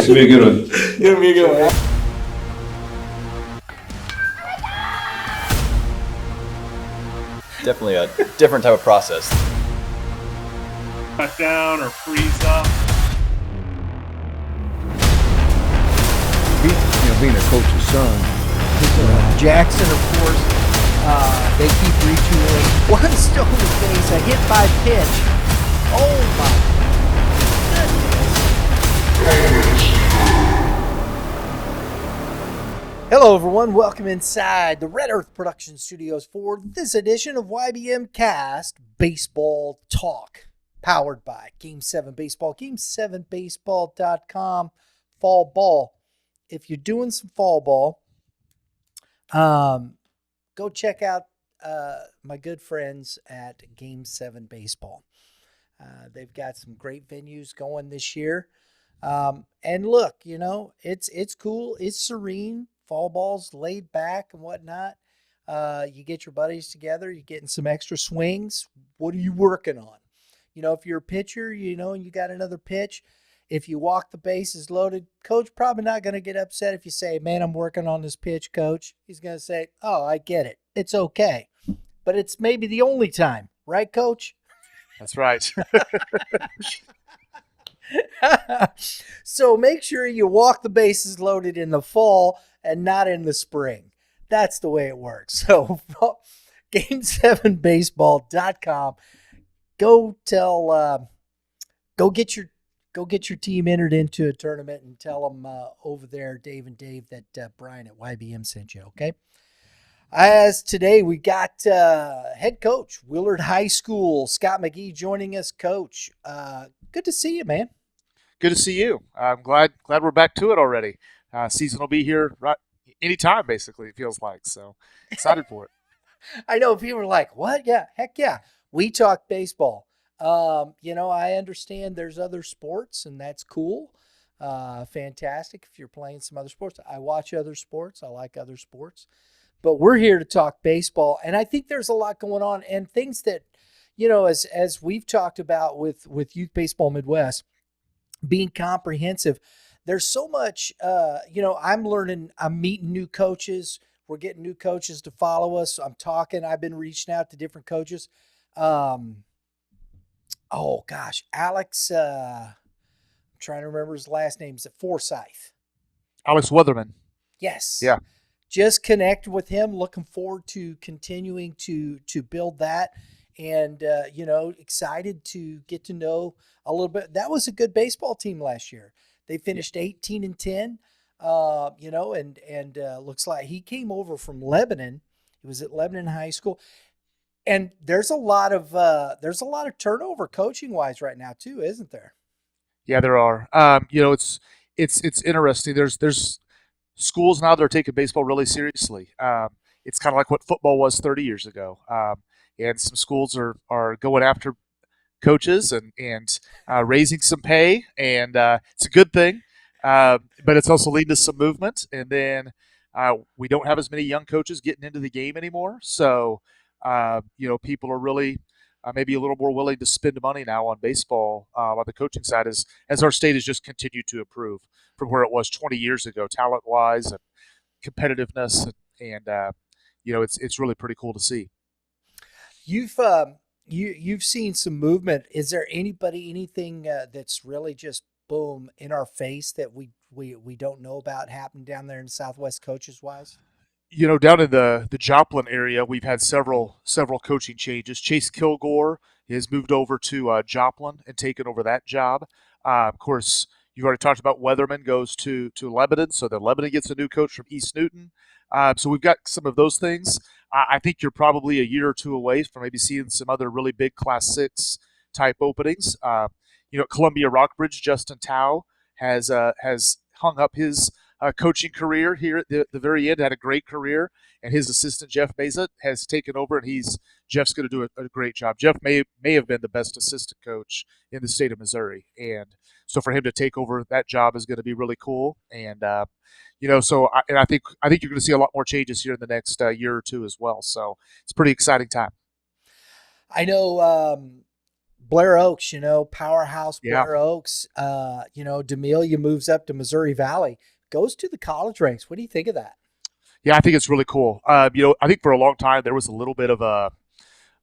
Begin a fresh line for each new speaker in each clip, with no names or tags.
It's gonna be a good one.
It's gonna be a good one.
Definitely a different type of process.
Cut down or freeze up.
Being a coach's son.
Jackson, of course, they keep retooling. One stone to face, a hit by pitch. Oh my goodness. Hello everyone, welcome inside the Red Earth Production Studios for this edition of YBMcast Baseball Talk, powered by Game 7 Baseball, game7baseball.com, fall ball. If you're doing some fall ball, go check out my good friends at Game 7 Baseball. They've got some great venues going this year. And look, it's cool. It's serene. Fall ball's laid back and whatnot. You get your buddies together. You're getting some extra swings. What are you working on? If you're a pitcher, and you got another pitch, if you walk the bases loaded, coach probably not going to get upset if you say, man, I'm working on this pitch, coach. He's going to say, oh, I get it. It's okay. But it's maybe the only time. Right, coach?
That's right.
So make sure you walk the bases loaded in the fall and not in the spring. That's the way it works. So game7baseball.com. Go get your team entered into a tournament and tell them over there, Dave and Dave, that Brian at YBM sent you, okay? As today, we got head coach, Willard High School, Scott McGee joining us, coach. Good to see you, man.
Good to see you. I'm glad we're back to it already. Season will be here right anytime, basically, it feels like. So excited for it.
I know people are like, what? Yeah, heck yeah. We talk baseball. I understand there's other sports, and that's cool. Fantastic if you're playing some other sports. I watch other sports. I like other sports. But we're here to talk baseball, and I think there's a lot going on, and things that, as we've talked about with Youth Baseball Midwest, being comprehensive, there's so much, I'm learning, I'm meeting new coaches. We're getting new coaches to follow us. I've been reaching out to different coaches. Alex, I'm trying to remember his last name. Is it Forsyth?
Alex Weatherman.
Yes.
Yeah.
Just connect with him. Looking forward to continuing to build that, and excited to get to know a little bit. That was a good baseball team last year. They finished 18-10. Looks like he came over from Lebanon. He was at Lebanon High School. And there's a lot of turnover coaching wise right now too, isn't there?
Yeah, there are. It's interesting. There's schools now that are taking baseball really seriously. It's kind of like what football was 30 years ago. And some schools are going after coaches and raising some pay, and it's a good thing. But it's also leading to some movement. And then we don't have as many young coaches getting into the game anymore. So people are really maybe a little more willing to spend money now on baseball on the coaching side as our state has just continued to improve from where it was 20 years ago, talent-wise and competitiveness, and it's really pretty cool to see.
You've seen some movement. Is there anything that's really just boom in our face that we don't know about happening down there in the Southwest coaches wise?
Down in the Joplin area, we've had several coaching changes. Chase Kilgore has moved over to Joplin and taken over that job. Of course, you've already talked about Weatherman goes to Lebanon, so then Lebanon gets a new coach from East Newton. So we've got some of those things. I think you're probably a year or two away from maybe seeing some other really big Class 6 type openings. Columbia Rockbridge, Justin Tao has hung up his coaching career here at the very end, had a great career, and his assistant Jeff Meza has taken over, and Jeff's going to do a great job. Jeff may have been the best assistant coach in the state of Missouri, and so for him to take over that job is going to be really cool. And I think you're going to see a lot more changes here in the next year or two as well. So it's a pretty exciting time.
I know Blair Oaks, powerhouse
Yeah.
Blair Oaks, D'Amelia moves up to Missouri Valley, goes to the college ranks. What do you think of that?
Yeah, I think it's really cool. I think for a long time there was a little bit of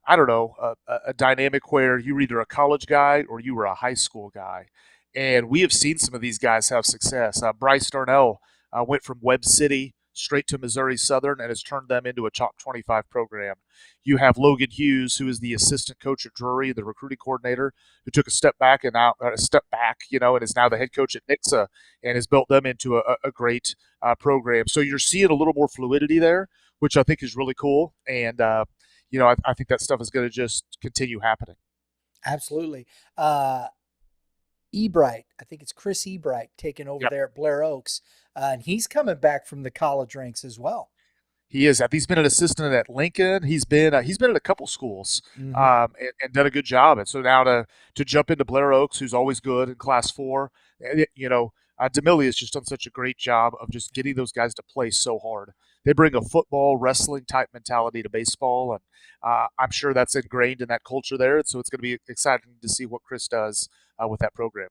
I don't know, a dynamic where you were either a college guy or you were a high school guy. And we have seen some of these guys have success. Bryce Darnell went from Webb City straight to Missouri Southern and has turned them into a top 25 program. You have Logan Hughes, who is the assistant coach at Drury, the recruiting coordinator, who took a step back and and is now the head coach at Nixa and has built them into a great program. So you're seeing a little more fluidity there, which I think is really cool. And I think that stuff is going to just continue happening.
Absolutely. Ebright, I think it's Chris Ebright taking over there at Blair Oaks, and he's coming back from the college ranks as well.
He is. He's been an assistant at Lincoln. He's been at a couple schools and done a good job. And so now to jump into Blair Oaks, who's always good in Class 4, D'Amelia has just done such a great job of just getting those guys to play so hard. They bring a football, wrestling type mentality to baseball, and I'm sure that's ingrained in that culture there. And so it's going to be exciting to see what Chris does with that program.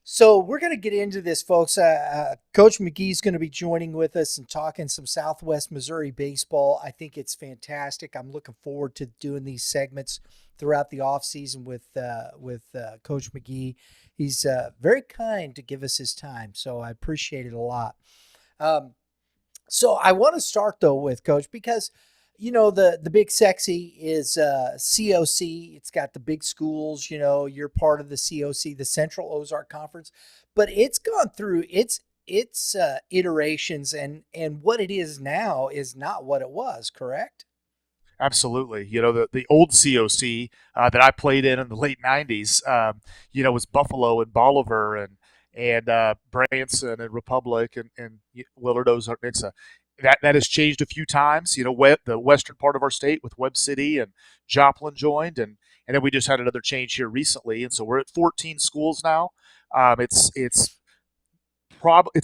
So we're going to get into this, folks. Coach McGee is going to be joining with us and talking some Southwest Missouri baseball. I think it's fantastic. I'm looking forward to doing these segments throughout the offseason with Coach McGee. He's very kind to give us his time, so I appreciate it a lot. So I want to start, though, with Coach, because the big sexy is COC. It's got the big schools. You're part of the COC, the Central Ozark Conference, but it's gone through its iterations, and what it is now is not what it was. Correct?
Absolutely. The old COC that I played in the late '90s. Was Buffalo and Bolivar and Branson and Republic and Willard, Ozark, Nixa. That has changed a few times. The western part of our state with Webb City and Joplin joined, and then we just had another change here recently, and so we're at 14 schools now. It's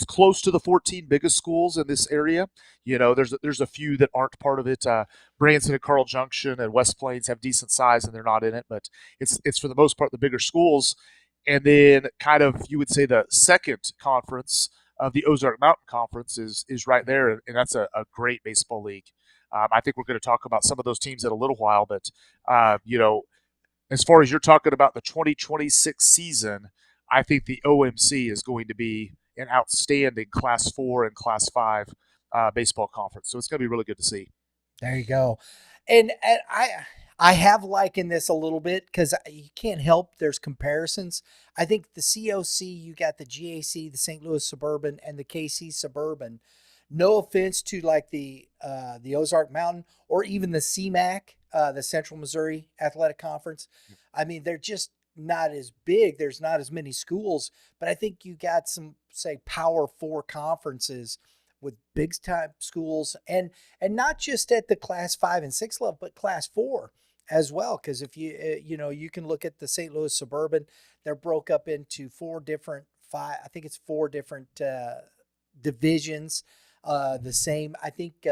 close to the 14 biggest schools in this area. There's a few that aren't part of it. Branson and Carl Junction and West Plains have decent size, and they're not in it, but it's for the most part the bigger schools. And then kind of you would say the second conference of the Ozark Mountain Conference is right there, and that's a great baseball league. I think we're going to talk about some of those teams in a little while, but as far as you're talking about the 2026 season, I think the OMC is going to be an outstanding Class 4 and Class 5 baseball conference. So it's going to be really good to see.
There you go. And I have likened this a little bit because you can't help. There's comparisons. I think the COC, you got the GAC, the St. Louis Suburban, and the KC Suburban. No offense to like the Ozark Mountain or even the CMAC, the Central Missouri Athletic Conference. I mean, they're just not as big. There's not as many schools, but I think you got some, say, Power 4 conferences with big time schools and not just at the Class 5 and 6 level, but Class 4 as well. Because if you can look at the St. Louis Suburban, they're broke up into four different divisions. The same, I think,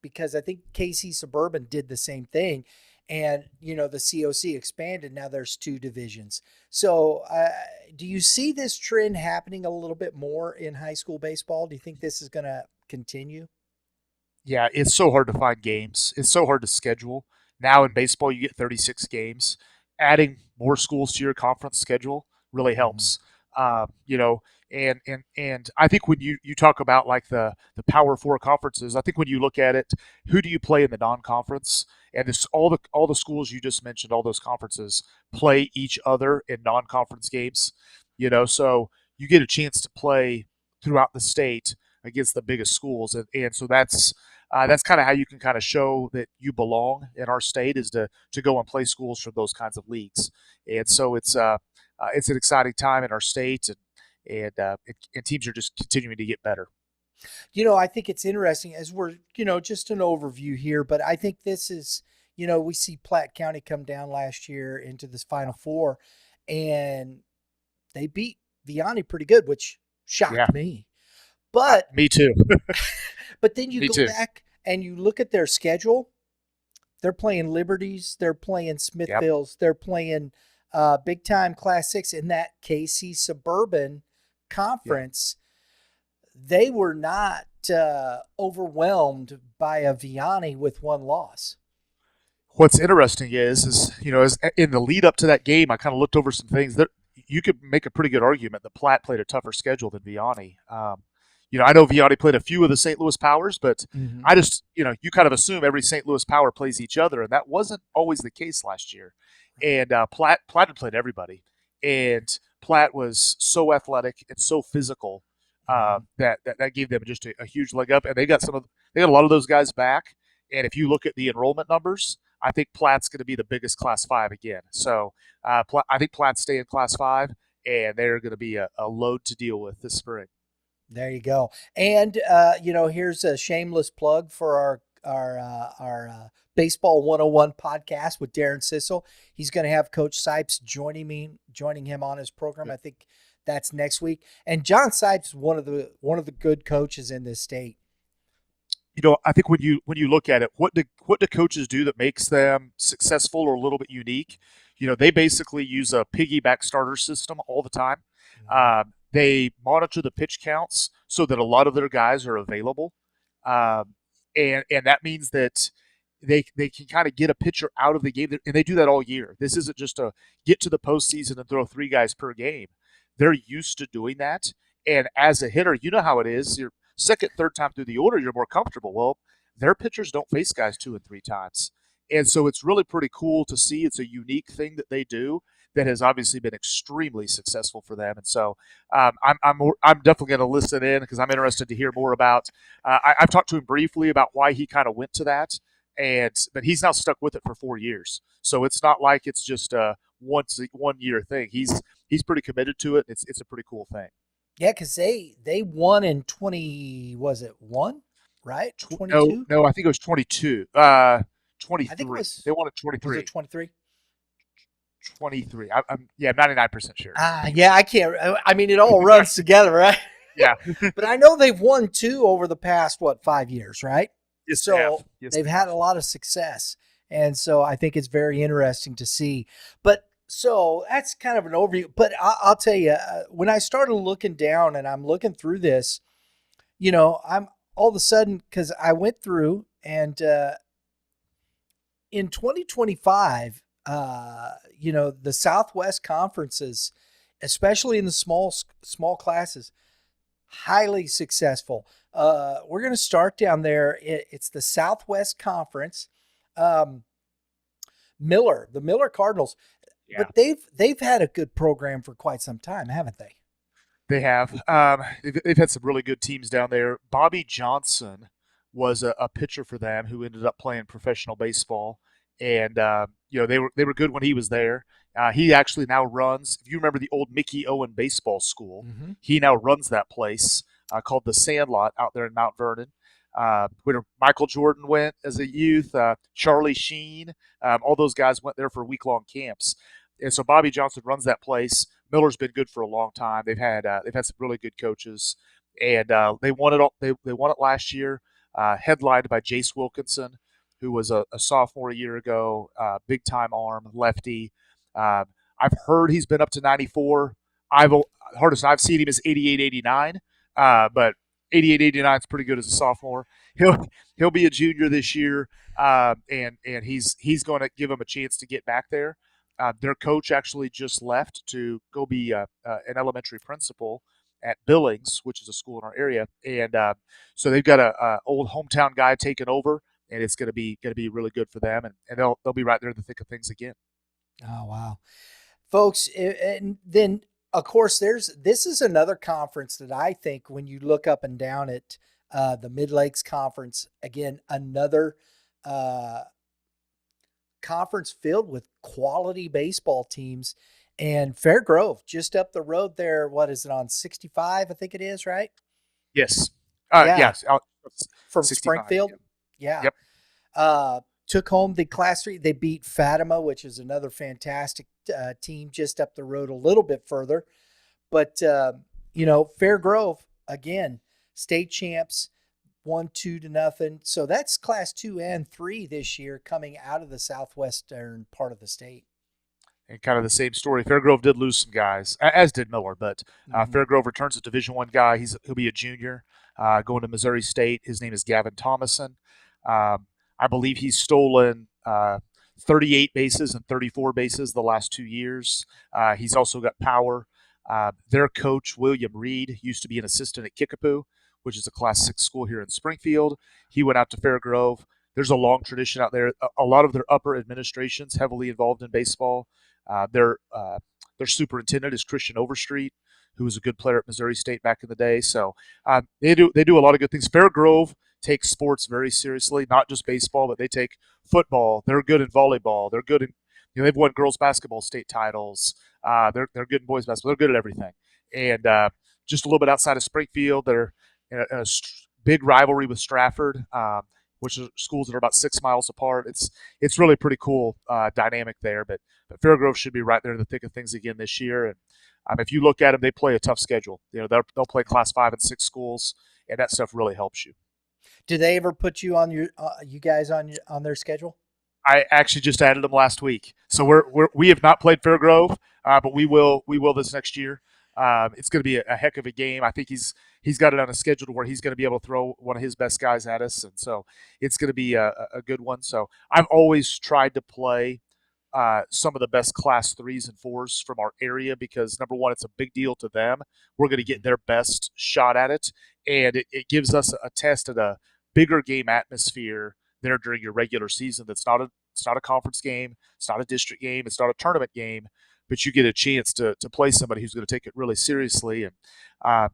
because I think KC Suburban did the same thing. And, the COC expanded. Now there's two divisions. So do you see this trend happening a little bit more in high school baseball? Do you think this is going to continue?
Yeah, it's so hard to find games. It's so hard to schedule. Now in baseball, you get 36 games. Adding more schools to your conference schedule really helps. And I think when you talk about like the Power 4 conferences, I think when you look at it, who do you play in the non-conference? And all the schools you just mentioned, all those conferences play each other in non-conference games. So you get a chance to play throughout the state against the biggest schools, and so that's kind of how you can kind of show that you belong in our state is to go and play schools from those kinds of leagues. And so it's an exciting time in our state, and teams are just continuing to get better.
I think it's interesting as we're, just an overview here, but I think this is, we see Platte County come down last year into this Final Four, and they beat Vianney pretty good, which shocked me. But
me too.
But then you go back and you look at their schedule. They're playing Liberties. They're playing
Yep.
Smithvilles. They're playing big time Class 6 in that KC Suburban Conference. They were not overwhelmed by a Vianney with one loss.
What's interesting is as in the lead up to that game, I kind of looked over some things that you could make a pretty good argument that Platte played a tougher schedule than Vianney. I know Vianney played a few of the St. Louis Powers, but I just, you kind of assume every St. Louis Power plays each other, and that wasn't always the case last year. And Platte had played everybody, and Platte was so athletic and so physical that gave them just a huge leg up, and they got a lot of those guys back. And if you look at the enrollment numbers, I think Platte's going to be the biggest Class 5 again. So I think Platte's stay in Class 5, and they're going to be a load to deal with this spring.
There you go. And, here's a shameless plug for our Baseball 101 podcast with Darren Sissel. He's going to have Coach Sipes joining him on his program. I think that's next week. And John Sipes is one of the good coaches in this state.
I think when you look at it, what do coaches do that makes them successful or a little bit unique? They basically use a piggyback starter system all the time. They monitor the pitch counts so that a lot of their guys are available, and that means that they can kind of get a pitcher out of the game, and they do that all year. This isn't just a get to the postseason and throw 3 guys per game. They're used to doing that, and as a hitter, you know how it is. You're second, third time through the order, you're more comfortable. Well, their pitchers don't face guys 2 and 3 times. And so it's really pretty cool to see. It's a unique thing that they do that has obviously been extremely successful for them. And so I'm definitely going to listen in because I'm interested to hear more about I've talked to him briefly about why he kind of went to that, but he's now stuck with it for 4 years. So it's not like it's just a 1 year thing. He's pretty committed to it. It's a pretty cool thing.
Yeah, because they won in 21, right? 22?
No, I think it was 22. 23.
I think
they won at 23.
Was it 23?
23. I'm 99% sure.
Yeah, I can't. I mean, it all runs together, right?
Yeah.
But I know they've won 2 over the past, 5 years, right?
Yes,
so
yes,
they've had a lot of success. And so I think it's very interesting to see. But so that's kind of an overview. But I'll tell you, when I started looking down and I'm looking through this, I'm all of a sudden, because I went through and in 2025, the Southwest conferences, especially in the small classes, highly successful. We're going to start down there. It's the Southwest Conference. The Miller Cardinals. Yeah. But they've had a good program for quite some time, haven't they?
They have. They've had some really good teams down there. Bobby Johnson was a pitcher for them who ended up playing professional baseball, and they were good when he was there. He actually now runs. If you remember the old Mickey Owen Baseball School, he now runs that place called the Sandlot out there in Mount Vernon. Where Michael Jordan went as a youth, Charlie Sheen, all those guys went there for week-long camps, and so Bobby Johnson runs that place. Miller's been good for a long time. They've had some really good coaches, and they won it all. They won it last year, headlined by Jace Wilkinson, who was a sophomore a year ago, big-time arm, lefty. I've heard he's been up to 94. Hardest I've seen him is 88, 89, but 88, 89 is pretty good as a sophomore. He'll be a junior this year, and he's going to give him a chance to get back there. Their coach actually just left to go be an elementary principal at Billings, which is a school in our area, and so they've got a old hometown guy taking over, and it's going to be really good for them, and they'll be right there in the thick of things again.
Oh wow, folks, and then. Of course, this is another conference that I think when you look up and down at the Mid-Lakes Conference, again, another conference filled with quality baseball teams. And Fairgrove, just up the road there, what is it, on 65, I think it is, right?
Yes.
Yeah.
Yes.
From Springfield? Yeah.
Yep.
Took home the Class 3. They beat Fatima, which is another fantastic team just up the road a little bit further. But, Fairgrove, again, state champs, won 2-0. So that's Class 2 and 3 this year coming out of the southwestern part of the state.
And kind of the same story. Fairgrove did lose some guys, as did Miller, but Fairgrove returns a Division I guy. He'll be a junior going to Missouri State. His name is Gavin Thomason. I believe he's stolen 38 bases and 34 bases the last 2 years. He's also got power. Their coach, William Reed, used to be an assistant at Chillicothe, which is a Class 6 school here in Springfield. He went out to Fairgrove. There's a long tradition out there. A lot of their upper administration's heavily involved in baseball. Their superintendent is Christian Overstreet, who was a good player at Missouri State back in the day. So they do a lot of good things. Fairgrove takes sports very seriously, not just baseball, but they take football. They're good in volleyball. They're good in they've won girls basketball state titles. They're good in boys basketball. They're good at everything. And just a little bit outside of Springfield, they're in a big rivalry with Stratford, which are schools that are about 6 miles apart. It's really pretty cool dynamic there. But Fairgrove should be right there in the thick of things again this year. And if you look at them, they play a tough schedule. They'll play Class 5 and 6 schools, and that stuff really helps you.
Do they ever put you on you guys on their schedule?
I actually just added them last week, so we have not played Fairgrove, but we will this next year. It's going to be a heck of a game. I think he's got it on a schedule where he's going to be able to throw one of his best guys at us, and so it's going to be a good one. So I've always tried to play some of the best Class 3s and 4s from our area because, number one, it's a big deal to them. We're going to get their best shot at it, and it gives us a test at a bigger game atmosphere there during your regular season. It's not a conference game. It's not a district game. It's not a tournament game. But you get a chance to play somebody who's going to take it really seriously. And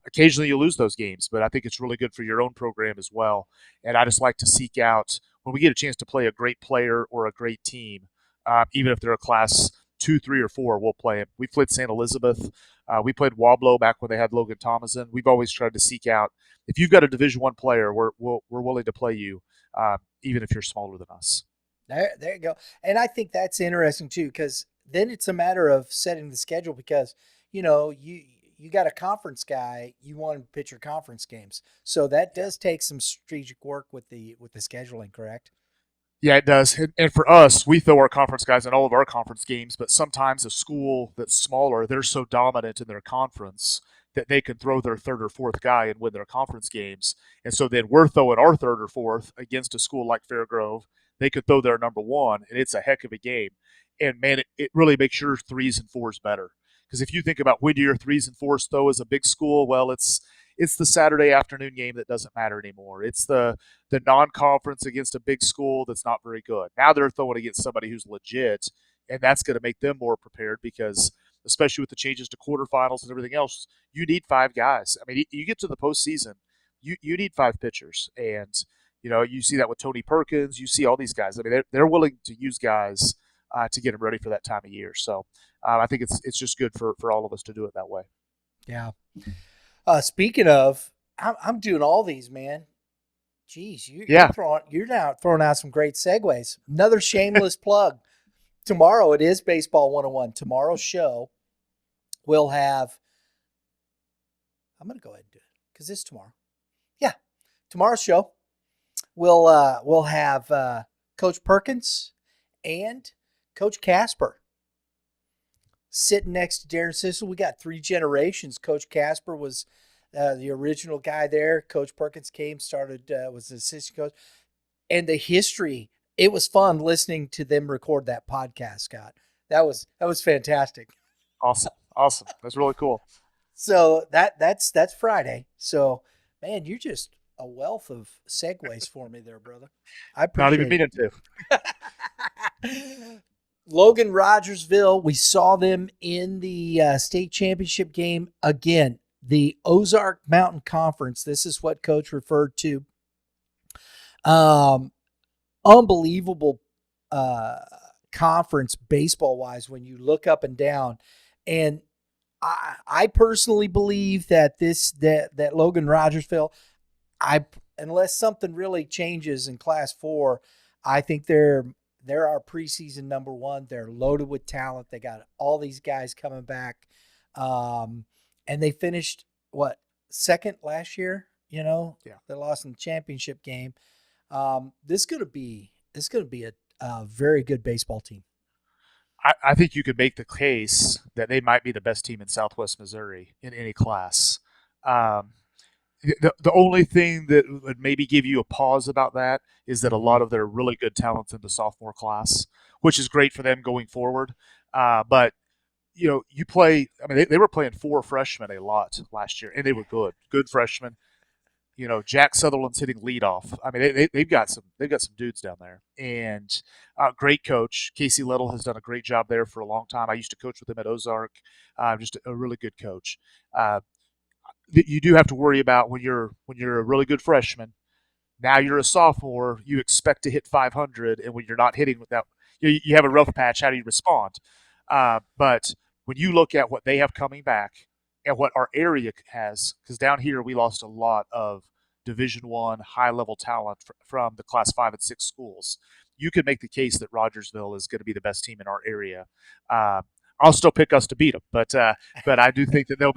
occasionally you lose those games, but I think it's really good for your own program as well. And I just like to seek out, when we get a chance to play a great player or a great team, even if they're a Class 2, 3, or 4, we'll play them. We played St. Elizabeth. We played Wablo back when they had Logan Thomason. We've always tried to seek out, if you've got a Division I player, we're willing to play you, even if you're smaller than us.
There you go. And I think that's interesting too, because then it's a matter of setting the schedule because, you got a conference guy, you want to pitch your conference games. So that does take some strategic work with the scheduling, correct?
Yeah, it does. And for us, we throw our conference guys in all of our conference games, but sometimes a school that's smaller, they're so dominant in their conference that they can throw their third or fourth guy and win their conference games. And so then we're throwing our third or fourth against a school like Fairgrove. They could throw their number one, and it's a heck of a game. And, man, it really makes your 3s and 4s better. Because if you think about when do your 3s and 4s throw as a big school, well, it's the Saturday afternoon game that doesn't matter anymore. It's the non-conference against a big school that's not very good. Now they're throwing against somebody who's legit, and that's going to make them more prepared because, especially with the changes to quarterfinals and everything else, you need 5 guys. I mean, you get to the postseason, you need 5 pitchers. And, you see that with Tony Perkins. You see all these guys. I mean, they're willing to use guys to get them ready for that time of year. So I think it's just good for all of us to do it that way.
Yeah. Speaking of, I'm doing all these, man. Jeez, you're now throwing out some great segues. Another shameless plug. Tomorrow it is Baseball 101. Tomorrow's show we'll have. I'm going to go ahead and do it because it's tomorrow. Yeah, tomorrow's show we'll have Coach Perkins and Coach Casper sitting next to Darren Sissel. We got 3 generations. Coach Casper was the original guy there. Coach Perkins was the assistant coach. And the history, it was fun listening to them record that podcast, Scott. That was fantastic.
Awesome. That's really cool.
So that's Friday. So, man, you're just a wealth of segues for me there, brother. I appreciate
Not even meaning
to. Logan-Rogersville, we saw them in the state championship game. Again, the Ozark Mountain Conference. This is what Coach referred to. Unbelievable conference baseball-wise when you look up and down. And I personally believe that that Logan-Rogersville, unless something really changes in Class 4, I think they're our preseason number 1. They're loaded with talent. They got all these guys coming back. And they finished, second last year?
Yeah.
They lost in the championship game. This is going to be a very good baseball team.
I think you could make the case that they might be the best team in Southwest Missouri in any class. Um, the only thing that would maybe give you a pause about that is that a lot of their really good talents in the sophomore class, which is great for them going forward. But you play. I mean, they were playing 4 freshmen a lot last year, and they were good freshmen. Jack Sutherland's hitting leadoff. I mean, they've got some dudes down there, and great coach Casey Little has done a great job there for a long time. I used to coach with him at Ozark. Just a really good coach. You do have to worry about when you're a really good freshman. Now you're a sophomore. You expect to hit 500, and when you're not hitting with that, you have a rough patch. How do you respond? But when you look at what they have coming back and what our area has, because down here we lost a lot of Division I high-level talent from the Class 5 and 6 schools, you could make the case that Rogersville is going to be the best team in our area. I'll still pick us to beat them, but I do think that they'll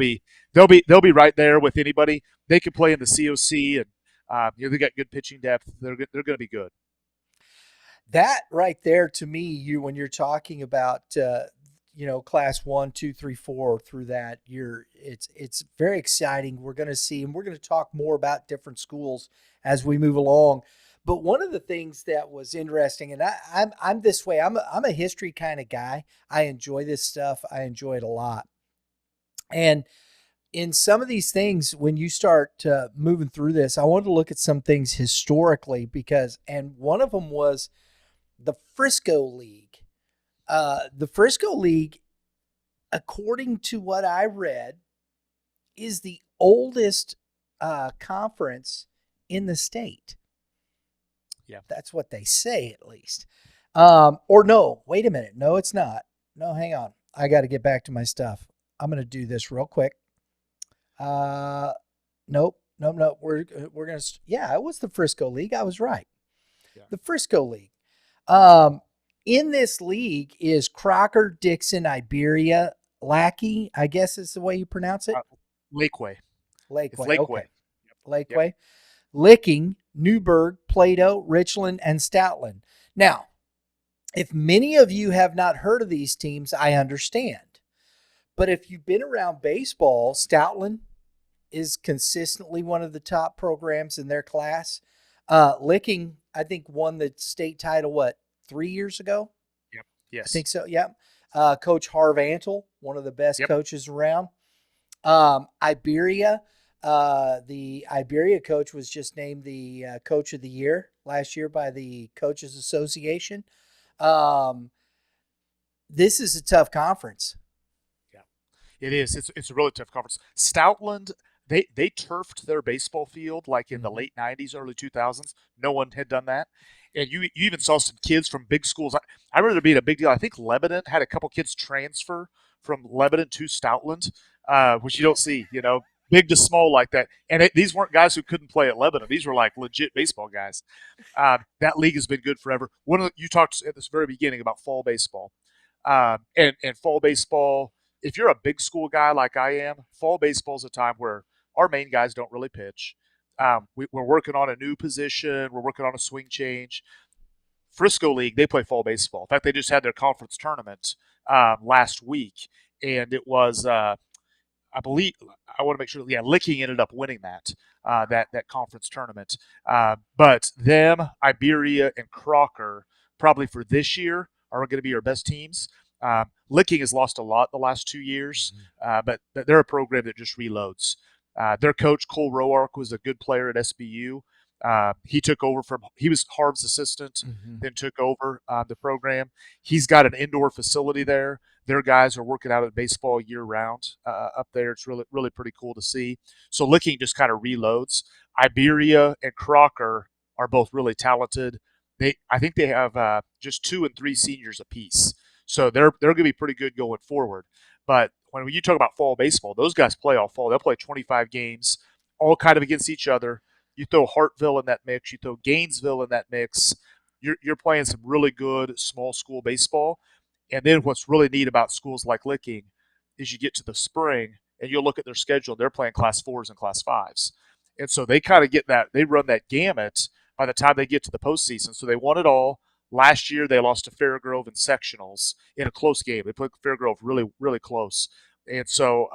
be right there with anybody. They can play in the COC, and they got good pitching depth. They're going to be good.
That right there, to me, when you're talking about class 1, 2, 3, 4 through that, it's very exciting. We're going to see, and we're going to talk more about different schools as we move along. But one of the things that was interesting, and I'm this way, I'm a history kind of guy. I enjoy this stuff. I enjoy it a lot. And in some of these things, when you start moving through this, I wanted to look at some things historically and one of them was the Frisco League. The Frisco League, according to what I read, is the oldest conference in the state.
Yeah.
That's what they say, at least. Or no, wait a minute. No, it's not. No, hang on. I got to get back to my stuff. I'm going to do this real quick. Nope. We're going to, it was the Frisco League. I was right. Yeah. The Frisco League. In this league is Crocker, Dixon, Iberia, Lackey, I guess is the way you pronounce it.
Lakeway.
Lakeway. Okay.
Yep.
Lakeway. Yep. Licking, Newburgh, Plato, Richland, and Stoutland. Now, if many of you have not heard of these teams, I understand. But if you've been around baseball, Stoutland is consistently one of the top programs in their class. Licking, I think, won the state title, 3 years ago?
Yep. Yes.
I think so, yep. Coach Harv Antle, one of the best coaches around. Iberia, the Iberia coach was just named the coach of the year last year by the Coaches Association. This is a tough conference.
Yeah, it is. It's a really tough conference. Stoutland, they turfed their baseball field like in the late 90s, early 2000s. No one had done that. And you even saw some kids from big schools. I remember there being a big deal. I think Lebanon had a couple kids transfer from Lebanon to Stoutland, which you don't see, big to small like that. And these weren't guys who couldn't play at Lebanon. These were like legit baseball guys. That league has been good forever. You talked at this very beginning about fall baseball. And fall baseball, if you're a big school guy like I am, fall baseball is a time where our main guys don't really pitch. We're working on a new position. We're working on a swing change. Frisco League, they play fall baseball. In fact, they just had their conference tournament last week, and it was, I believe, I want to make sure, Licking ended up winning that conference tournament. But them, Iberia, and Crocker, probably for this year, are going to be our best teams. Licking has lost a lot the last 2 years, but they're a program that just reloads. Their coach, Cole Roark, was a good player at SBU. He was Harv's assistant, then took over the program. He's got an indoor facility there. Their guys are working out at baseball year round up there. It's really, really pretty cool to see. So Licking just kind of reloads. Iberia and Crocker are both really talented. I think they have just 2 and 3 seniors apiece. So they're going to be pretty good going forward. But when you talk about fall baseball, those guys play all fall. They'll play 25 games, all kind of against each other. You throw Hartville in that mix. You throw Gainesville in that mix. You're playing some really good small school baseball. And then what's really neat about schools like Licking is you get to the spring and you'll look at their schedule. They're playing Class 4s and Class 5s. And so they kind of get that, they run that gamut by the time they get to the postseason. So they won it all. Last year, they lost to Fairgrove in sectionals in a close game. They played Fairgrove really, really close. And so,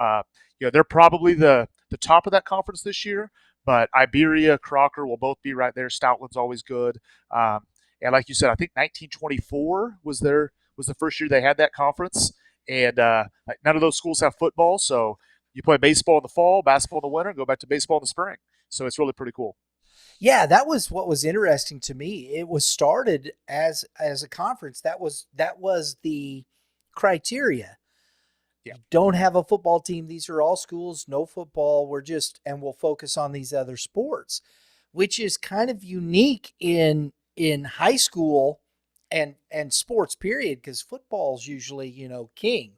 they're probably the top of that conference this year. But Iberia, Crocker will both be right there. Stoutland's always good. And like you said, I think 1924 was the first year they had that conference. And none of those schools have football, so you play baseball in the fall, basketball in the winter, and go back to baseball in the spring. So it's really pretty cool.
Yeah, that was what was interesting to me. It was started as a conference. That was the criteria.
Yeah.
You don't have a football team. These are all schools, no football. We'll focus on these other sports, which is kind of unique in high school and sports period, because football's usually, king.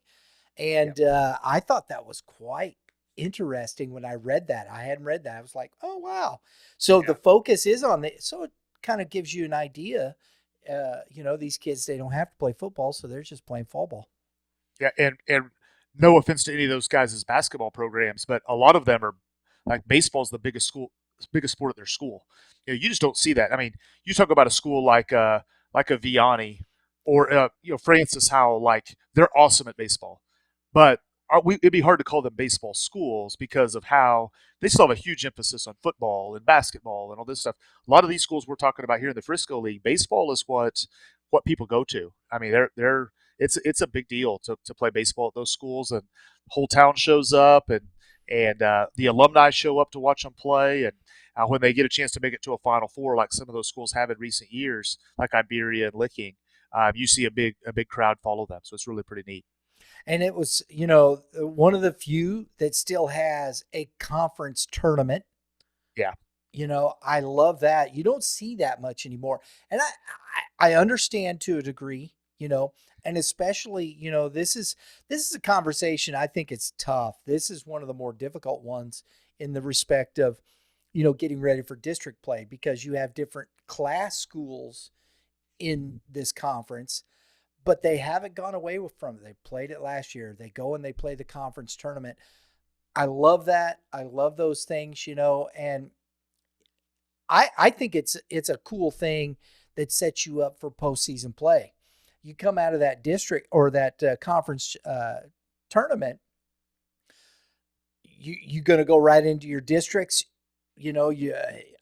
And I thought that was quite interesting when I read that. I hadn't read that. I was like, oh, wow. So the focus is on it. So it kind of gives you an idea. These kids, they don't have to play football, so they're just playing fall ball.
Yeah, and no offense to any of those guys' basketball programs, but a lot of them are like baseball's the biggest sport at their school. You just don't see that. I mean, you talk about a school like a Vianney or Francis Howell, like they're awesome at baseball, but it'd be hard to call them baseball schools because of how they still have a huge emphasis on football and basketball and all this stuff. A lot of these schools we're talking about here in the Frisco League, baseball is what people go to. I mean, it's a big deal to play baseball at those schools, and the whole town shows up, and the alumni show up to watch them play, and when they get a chance to make it to a Final Four, like some of those schools have in recent years, like Iberia and Licking, you see a big crowd follow them. So it's really pretty neat.
And it was, one of the few that still has a conference tournament.
Yeah.
I love that. You don't see that much anymore. And I understand to a degree, and especially, this is a conversation. I think it's tough. This is one of the more difficult ones in the respect of, getting ready for district play, because you have different class schools in this conference, but they haven't gone away from it. They played it last year. They go and they play the conference tournament. I love that. I love those things, and I think it's a cool thing that sets you up for postseason play. You come out of that district or that conference tournament, you're going to go right into your districts. You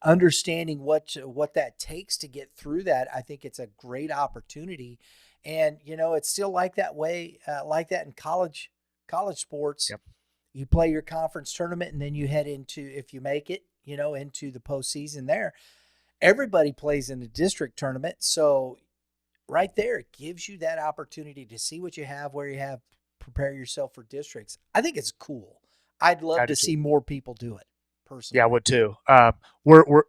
understanding what that takes to get through that. I think it's a great opportunity, and it's still like that way, like that in college sports.
Yep.
You play your conference tournament, and then you head into, if you make it, into the postseason. There, everybody plays in the district tournament, so right there, it gives you that opportunity to see what you have, where you have, prepare yourself for districts. I think it's cool. I'd love to see more people do it. Personally.
Yeah, I would too.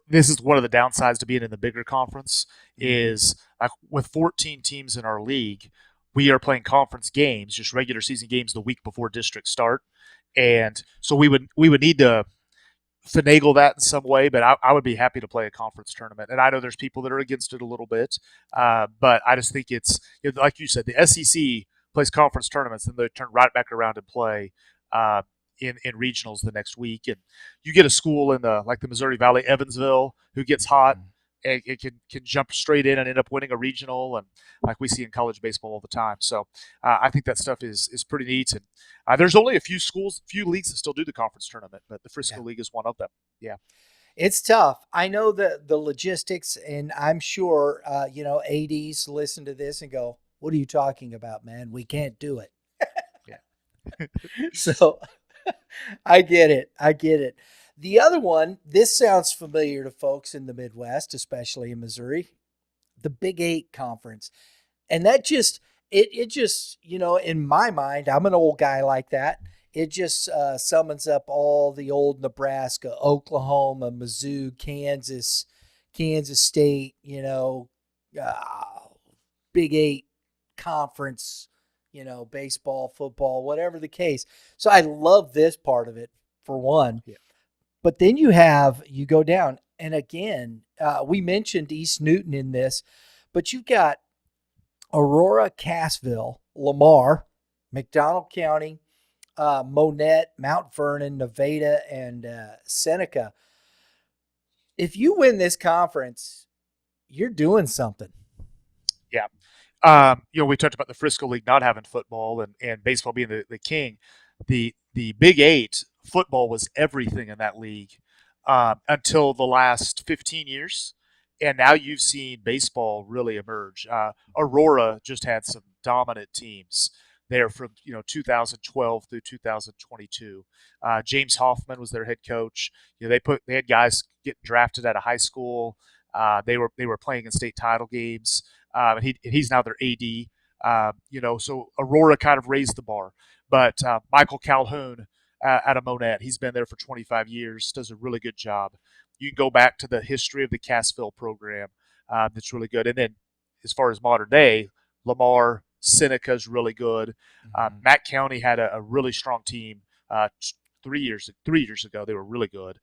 This is one of the downsides to being in the bigger conference is like with 14 teams in our league, we are playing conference games, just regular season games, the week before districts start, and so we would need to finagle that in some way. But I would be happy to play a conference tournament, and I know there's people that are against it a little bit, but I just think it's like you said, the SEC plays conference tournaments, and they turn right back around and play. In regionals the next week, and you get a school in the Missouri Valley, Evansville, who gets hot and it can jump straight in and end up winning a regional, and like we see in college baseball all the time. So I think that stuff is pretty neat, and there's only a few leagues that still do the conference tournament, but the Frisco League is one of them. Yeah,
it's tough. I know the logistics, and I'm sure ADs listen to this and go, "What are you talking about, man? We can't do it."
Yeah.
So. I get it. The other one, this sounds familiar to folks in the Midwest, especially in Missouri, the Big 8 Conference. And that just, it just, in my mind, I'm an old guy like that. It just summons up all the old Nebraska, Oklahoma, Mizzou, Kansas State, Big 8 Conference, baseball, football, whatever the case. So I love this part of it, for one.
Yeah.
But then you go down, and again, we mentioned East Newton in this, but you've got Aurora, Cassville, Lamar, McDonald County, Monette, Mount Vernon, Nevada, and Seneca. if you win this conference, you're doing something.
Yeah. We talked about the Frisco League not having football and baseball being the king. The Big Eight, football was everything in that league until the last 15 years. And now you've seen baseball really emerge. Aurora just had some dominant teams there from 2012 through 2022. James Hoffman was their head coach. They had guys getting drafted out of high school. They were playing in state title games. And he's now their AD. So Aurora kind of raised the bar. But Michael Calhoun out of Monette, he's been there for 25 years, does a really good job. You can go back to the history of the Cassville program. That's really good. And then as far as modern day, Lamar, Seneca's really good. Mack County had a really strong team 3 years ago. They were really good.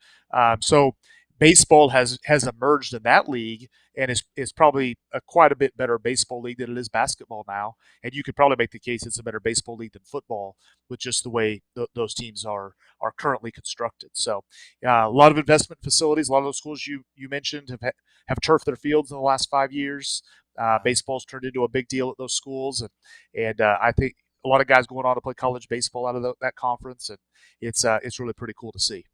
So baseball has emerged in that league and is probably quite a bit better baseball league than it is basketball now. And you could probably make the case it's a better baseball league than football with just the way those teams are currently constructed. So a lot of investment facilities, a lot of those schools you mentioned have turfed their fields in the last 5 years. Baseball's turned into a big deal at those schools, and I think a lot of guys going on to play college baseball out of that conference, and it's really pretty cool to see.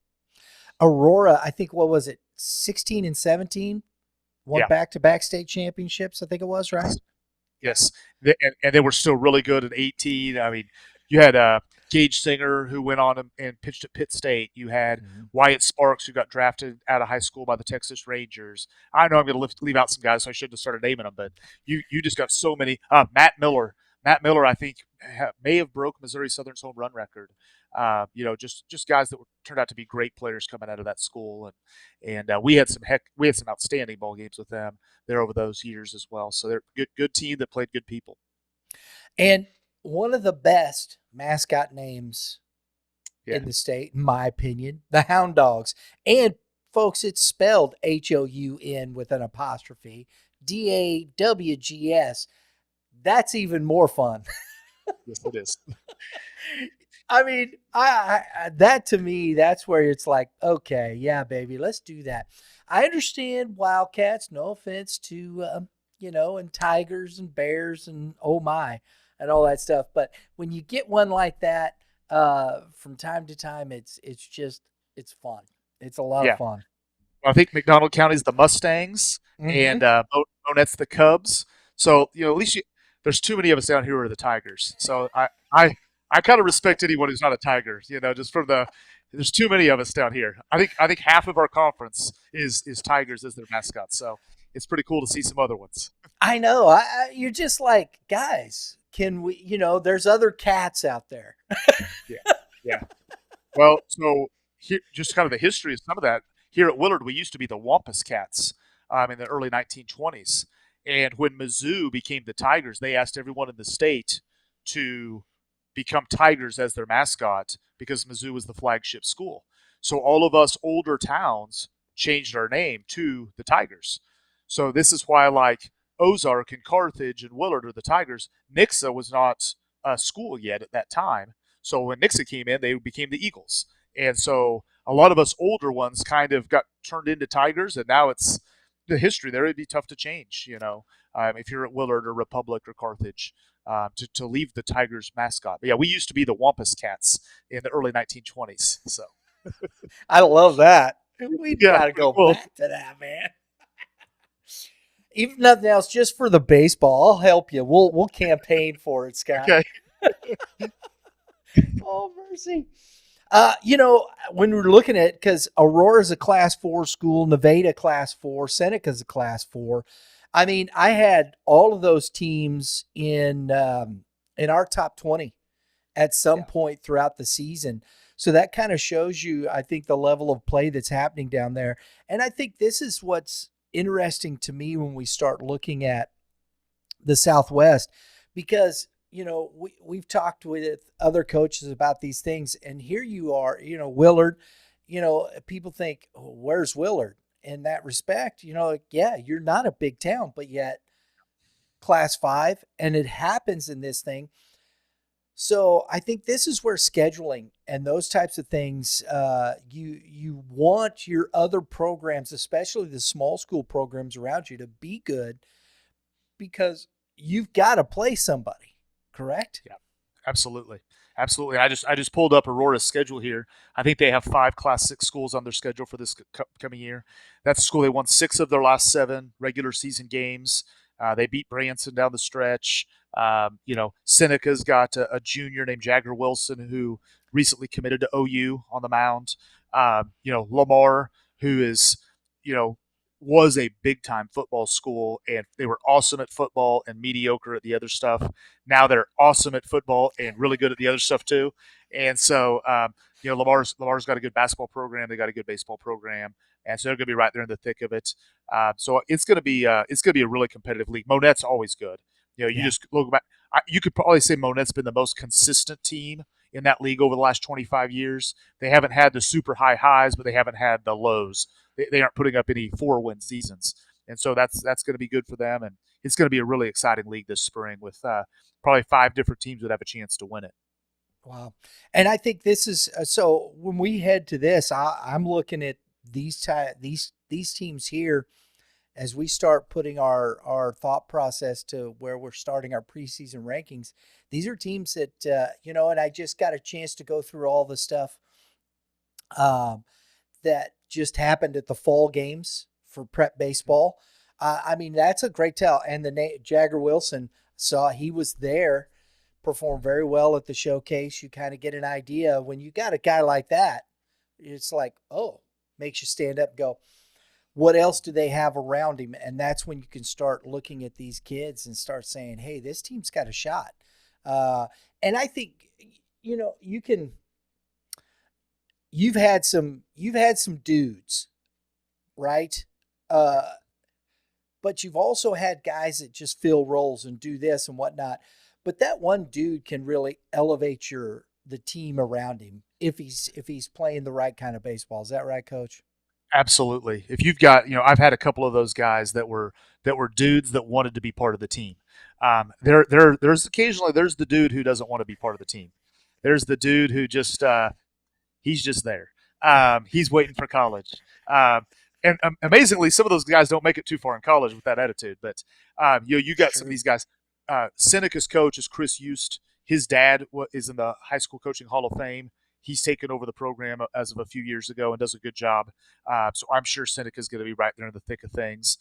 Aurora, I think, what was it, 16 and 17? Won back-to-back state championships, I think it was, right?
Yes. And they were still really good at 18. I mean, you had Gage Singer, who went on and pitched at Pitt State. You had Wyatt Sparks, who got drafted out of high school by the Texas Rangers. I know I'm going to leave out some guys, so I shouldn't have started naming them, but you just got so many. Matt Miller, I think, may have broke Missouri Southern's home run record. Just guys that turned out to be great players coming out of that school, and we had some outstanding ball games with them there over those years as well. So they're a good team that played good people. And
one of the best mascot names in the state, in my opinion, the Hound Dogs. And folks, it's spelled Houn with an apostrophe, DAWGS. That's even more fun.
Yes, it is.
I mean, I that to me, that's where it's like, okay, yeah, baby, let's do that. I understand Wildcats, no offense to, and Tigers and Bears and oh my, and all that stuff. But when you get one like that, from time to time, it's fun. It's a lot of fun.
I think McDonald County's the Mustangs and Monette's the Cubs. So, at least there's too many of us down here who are the Tigers. So I kind of respect anyone who's not a Tiger, just from there's too many of us down here. I think half of our conference is Tigers as their mascot. So it's pretty cool to see some other ones.
I know. You're just like, guys, can we, there's other cats out there.
Yeah. Well, so here, just kind of the history of some of that. Here at Willard, we used to be the Wampus Cats in the early 1920s. And when Mizzou became the Tigers, they asked everyone in the state to become Tigers as their mascot because Mizzou was the flagship school. So all of us older towns changed our name to the Tigers. So this is why, like, Ozark and Carthage and Willard are the Tigers. Nixa was not a school yet at that time. So when Nixa came in, they became the Eagles. And so a lot of us older ones kind of got turned into Tigers, and now it's the history there. It'd be tough to change, if you're at Willard or Republic or Carthage, to leave the Tigers mascot. But yeah, we used to be the Wampus Cats in the early 1920s. So
I love that. We've got to go back to that, man. Even nothing else, just for the baseball, I'll help you. We'll campaign for it, Scott.
Okay.
Oh, mercy. When we're looking at, because Aurora's a Class 4 school, Nevada Class 4, Seneca's a Class 4. I mean, I had all of those teams in our top 20 at some point throughout the season. So that kind of shows you, I think, the level of play that's happening down there. And I think this is what's interesting to me when we start looking at the Southwest, because we've talked with other coaches about these things, and here you are, Willard, people think, oh, where's Willard? In that respect, you're not a big town, but yet Class 5, and it happens in this thing. So I think this is where scheduling and those types of things, you want your other programs, especially the small school programs around you, to be good because you've got to play somebody, correct?
Yeah, absolutely. Absolutely. I just pulled up Aurora's schedule here. I think they have 5 Class 6 schools on their schedule for this coming year. That's a school they won 6 of their last 7 regular season games. They beat Branson down the stretch. Seneca's got a junior named Jagger Wilson who recently committed to OU on the mound. Lamar, who is, you know, was a big time football school, and they were awesome at football and mediocre at the other stuff. Now they're awesome at football and really good at the other stuff too. And so, Lamar's got a good basketball program. They got a good baseball program, and so they're going to be right there in the thick of it. So it's going to be a really competitive league. Monette's always good. You
Yeah.
just look back. You could probably say Monette's been the most consistent team in that league over the last 25 years. They haven't had the super high highs, but they haven't had the lows. They aren't putting up any 4-win seasons, and so that's going to be good for them. And it's going to be a really exciting league this spring with probably 5 different teams that have a chance to win it.
Wow. And I think this is so when we head to this, I'm looking at these teams here as we start putting our thought process to where we're starting our preseason rankings. These are teams that and I just got a chance to go through all the stuff that just happened at the fall games for prep baseball. That's a great tell. And the Jagger Wilson, he was there, performed very well at the showcase. You kind of get an idea when you got a guy like that. It's like, makes you stand up and go, what else do they have around him? And that's when you can start looking at these kids and start saying, hey, this team's got a shot. And I think, you've had some dudes, right? But you've also had guys that just fill roles and do this and whatnot. But that one dude can really elevate the team around him if he's playing the right kind of baseball. Is that right, Coach?
Absolutely. If you've got, I've had a couple of those guys that were dudes that wanted to be part of the team. There's occasionally there's the dude who doesn't want to be part of the team. There's the dude who just he's just there. He's waiting for college. And amazingly, some of those guys don't make it too far in college with that attitude. But you got some of these guys. Seneca's coach is Chris Eust. His dad is in the High School Coaching Hall of Fame. He's taken over the program as of a few years ago and does a good job. So I'm sure Seneca's going to be right there in the thick of things.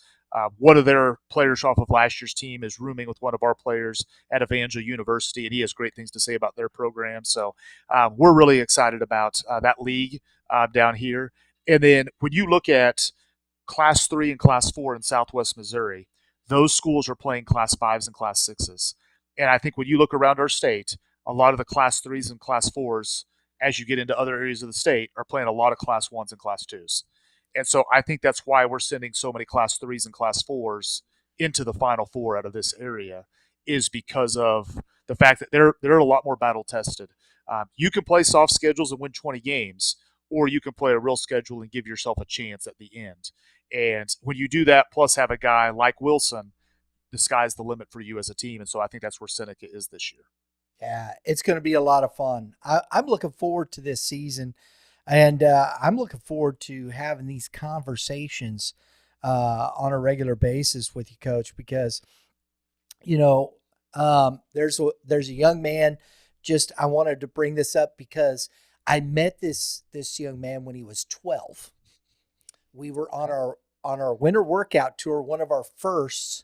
One of their players off of last year's team is rooming with one of our players at Evangel University, and he has great things to say about their program. So we're really excited about that league down here. And then when you look at Class 3 and Class 4 in Southwest Missouri, those schools are playing Class 5s and Class 6s. And I think when you look around our state, a lot of the Class 3s and Class 4s, as you get into other areas of the state, are playing a lot of Class 1s and Class 2s. And so I think that's why we're sending so many Class 3s and Class 4s into the Final Four out of this area, is because of the fact that they're a lot more battle tested. You can play soft schedules and win 20 games, or you can play a real schedule and give yourself a chance at the end. And when you do that, plus have a guy like Wilson, the sky's the limit for you as a team. And so I think that's where Seneca is this year.
Yeah, it's going to be a lot of fun. I'm looking forward to this season, and I'm looking forward to having these conversations on a regular basis with you, Coach, because there's a young man. Just I wanted to bring this up because I met this young man when he was 12. We were on our winter workout tour, one of our first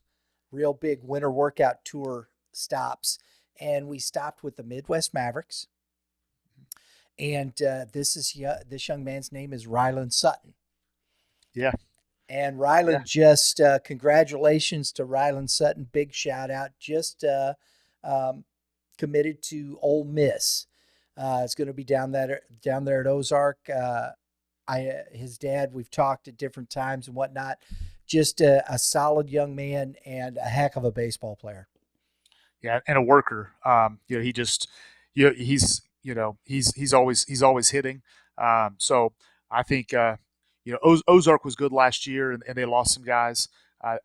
real big winter workout tour stops. And we stopped with the Midwest Mavericks. And this young man's name is Ryland Sutton.
Yeah.
And Ryland just, congratulations to Ryland Sutton. Big shout out. Just committed to Ole Miss. It's going to be down there at Ozark. His dad, we've talked at different times and whatnot. Just a solid young man and a heck of a baseball player.
Yeah, and a worker. He's always hitting. So I think Ozark was good last year, and they lost some guys.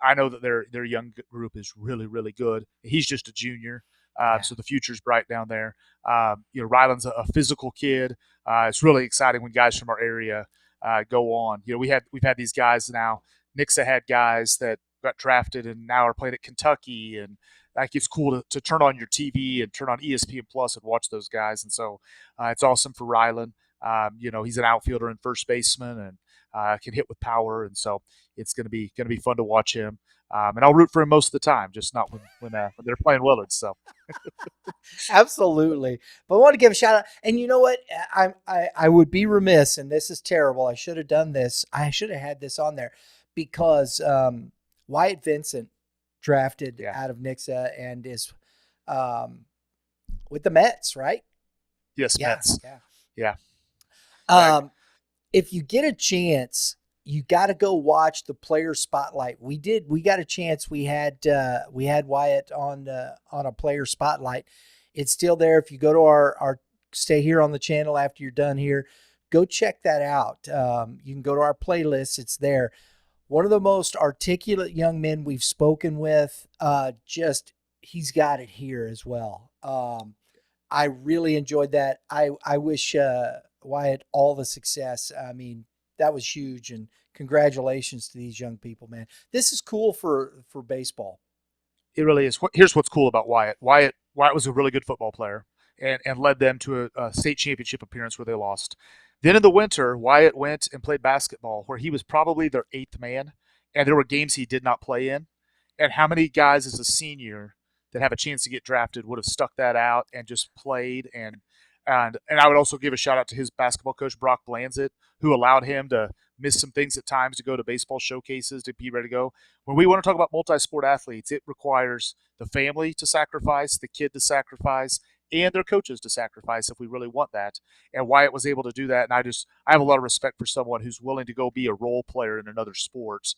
I know that their young group is really, really good. He's just a junior. So the future's bright down there. Ryland's a physical kid. It's really exciting when guys from our area go on. We've had these guys now. Nixa had guys that got drafted and now are playing at Kentucky, and it's cool to turn on your TV and turn on ESPN Plus and watch those guys. And so it's awesome for Ryland. He's an outfielder and first baseman and can hit with power, and so it's going to be fun to watch him. And I'll root for him most of the time, just not when they're playing Willard. So,
absolutely. But I want to give a shout out. And you know what? I would be remiss, and this is terrible. I should have done this. I should have had this on there because Wyatt Vincent drafted out of Nixa and is with the Mets, right?
Yes, Mets. Yeah.
If you get a chance, you got to go watch the player spotlight. We got a chance. We had Wyatt on a player spotlight. It's still there. If you go to our stay here on the channel after you're done here, go check that out. You can go to our playlist. It's there. One of the most articulate young men we've spoken with. He's got it here as well. I really enjoyed that. I wish Wyatt all the success. I mean, that was huge, and congratulations to these young people, man. This is cool for baseball.
It really is. Here's what's cool about Wyatt. Wyatt was a really good football player and led them to a state championship appearance where they lost. Then in the winter, Wyatt went and played basketball where he was probably their eighth man, and there were games he did not play in. And how many guys as a senior that have a chance to get drafted would have stuck that out and just played? And I would also give a shout out to his basketball coach, Brock Blanzett, who allowed him to miss some things at times to go to baseball showcases to be ready to go. When we want to talk about multi-sport athletes, it requires the family to sacrifice, the kid to sacrifice, and their coaches to sacrifice if we really want that. And Wyatt was able to do that. And I have a lot of respect for someone who's willing to go be a role player in another sport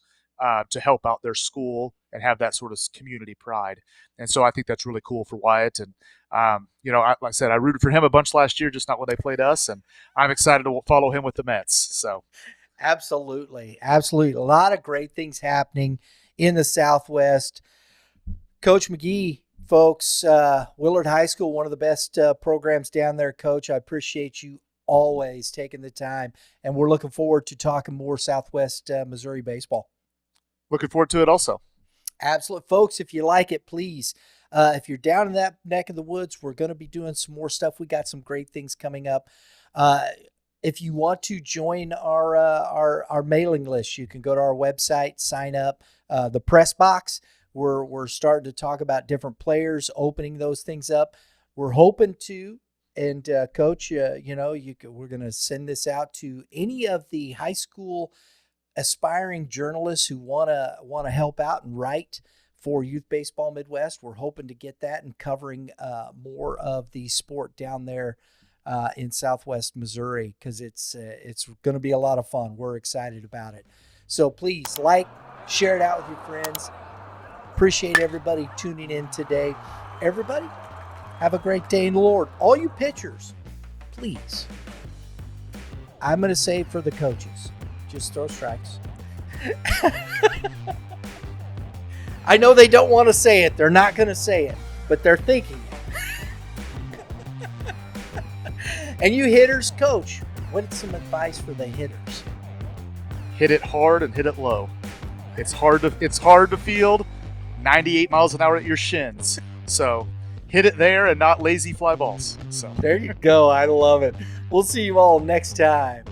to help out their school and have that sort of community pride. And so I think that's really cool for Wyatt. And, like I said, I rooted for him a bunch last year, just not when they played us. And I'm excited to follow him with the Mets. So
absolutely. Absolutely. A lot of great things happening in the Southwest. Coach McGee, folks, Willard High School, one of the best programs down there, Coach. I appreciate you always taking the time. And we're looking forward to talking more Southwest Missouri baseball.
Looking forward to it also.
Absolutely. Folks, if you like it, please, if you're down in that neck of the woods, we're going to be doing some more stuff. We got some great things coming up. If you want to join our mailing list, you can go to our website, sign up. The press box, we're starting to talk about different players, opening those things up. We're hoping to, and Coach, we're going to send this out to any of the high school aspiring journalists who want to help out and write for Youth Baseball Midwest. We're hoping to get that and covering more of the sport down there in Southwest Missouri, because it's going to be a lot of fun. We're excited about it. So please share it out with your friends. Appreciate everybody tuning in today. Everybody, have a great day in the Lord. All you pitchers, please, I'm going to say for the coaches, just throw strikes. I know they don't want to say it. They're not going to say it, but they're thinking it. And you hitters, Coach, what's some advice for the hitters?
Hit it hard and hit it low. It's hard to field 98 miles an hour at your shins. So hit it there and not lazy fly balls. So
there you go. I love it. We'll see you all next time.